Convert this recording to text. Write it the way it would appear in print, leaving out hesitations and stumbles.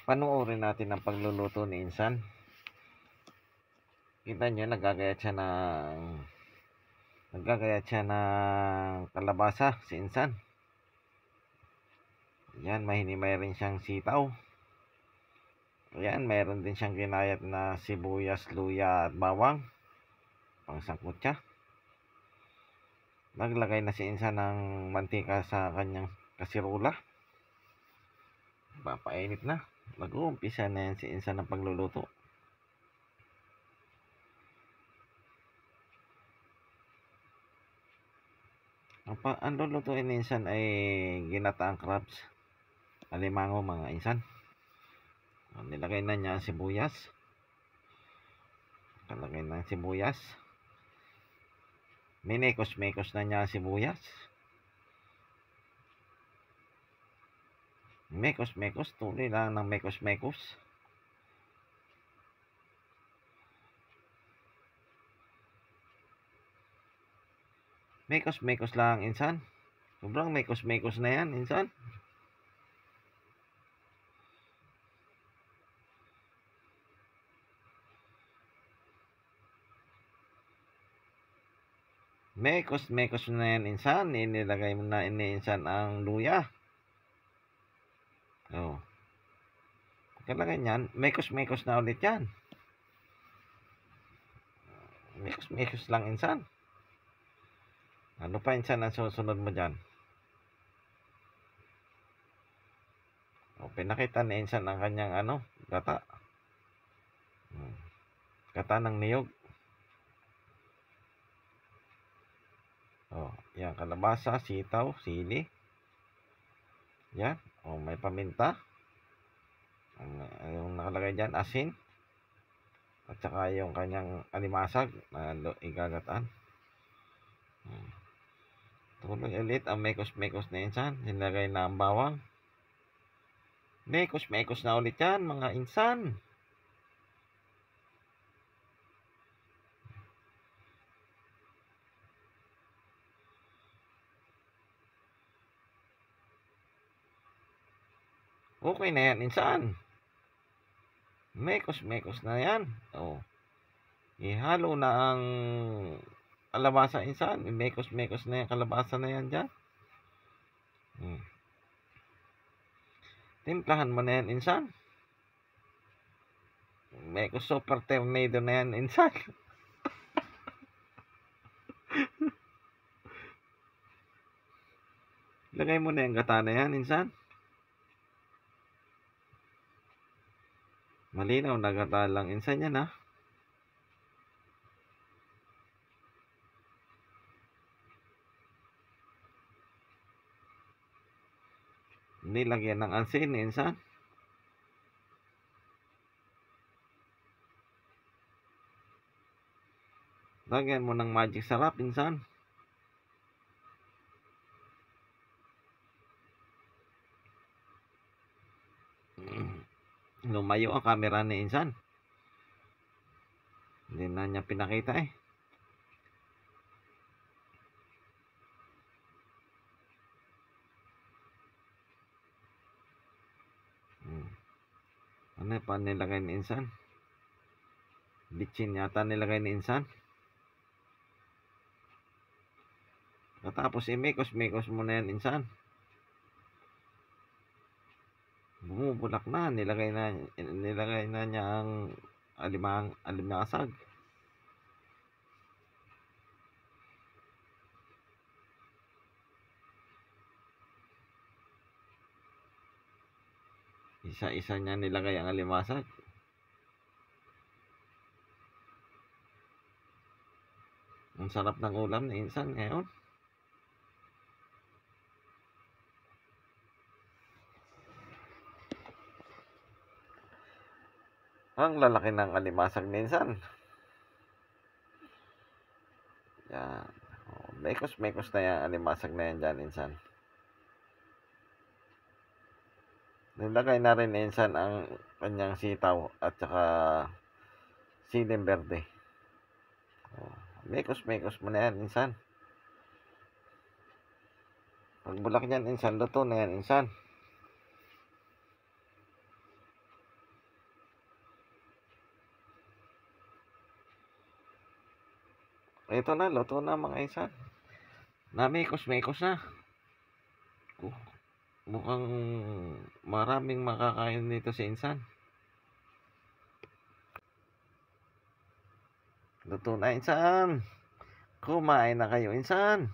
Panoorin natin ang pagluluto ni Insan. Kita nyo, naggagayat siya ng kalabasa si Insan. Yan, may rin siyang sitaw. Yan, mayroon din siyang ginayat na sibuyas, luya at bawang. Pangsangkot siya. Naglagay na si Insan ng mantika sa kanyang kasirula. Papainit na. Mag-uumpisa na yan si Insan ng pagluluto. Ang lulutuin ni Insan ay ginataang crabs. Alimango mga Insan. Nilagay na niya ang sibuyas. Kalagay na ang sibuyas. Minekos-mekos na niya ang sibuyas. Mekos-mekos. Tuloy lang ng mekos-mekos. Mekos-mekos lang, Insan. Sobrang mekos-mekos na yan, Insan. Mekos-mekos na yan, Insan. Inilagay mo na Insan ang luya. Oh. Pagkalagay niyan, mekos-mekos na ulit yan. Mekos-mekos lang, Insan. Ano pa, Insan, ang susunod mo dyan? O, pinakita ni Insan ang kanyang gata. Gata ng niyog. O, yan, kalabasa, sitaw, sili. Yan. O, may paminta. Yung nakalagay dyan, asin. At saka yung kanyang alimasag na igagataan. Tuloy ulit ang mekos-mekos na Insan. Nilagay na ang bawang. Mekos-mekos na ulit yan mga Insan. Okay na yan Insan. Mekos-mekos na yan. Oh. Ihalo na ang kalabasa Insan. Mekos-mekos na yung kalabasa na yan dyan. Timplahan mo na yan Insan. Mekos super tornado na yan Insan. Lagay mo na yung gata na yan Insan. Malinaw na gata lang Insan yan ha. Nilagyan ng asin Insan. Lagyan mo ng magic sarap Insan. Lumayo ang camera ni Insan. Hindi na niya pinakita eh. Ano pa nilagay ni Insan? Bitchin yata nilagay ni Insan. Tapos imekos-mekos mo na yan Insan. Bumubulak na. Nilagay na niya ang alimasag. Isa-isa niya nilagay ang alimasag. Ang sarap ng ulam ni Insan ngayon. Ang lalaki ng alimasag ni Insan. Yan. Mekos-mekos na yan. Alimasag na yan dyan Insan. Nilagay na rin Insan ang kanyang sitaw at saka siling berde. Mekos-mekos mo na yan Insan. Pag bulak yan Insan, luto na yan Insan. Ito na, luto na mga insan. Namikos-mikos na. Mukhang maraming makakain nito si insan. Luto na insan. Kumain na kayo insan.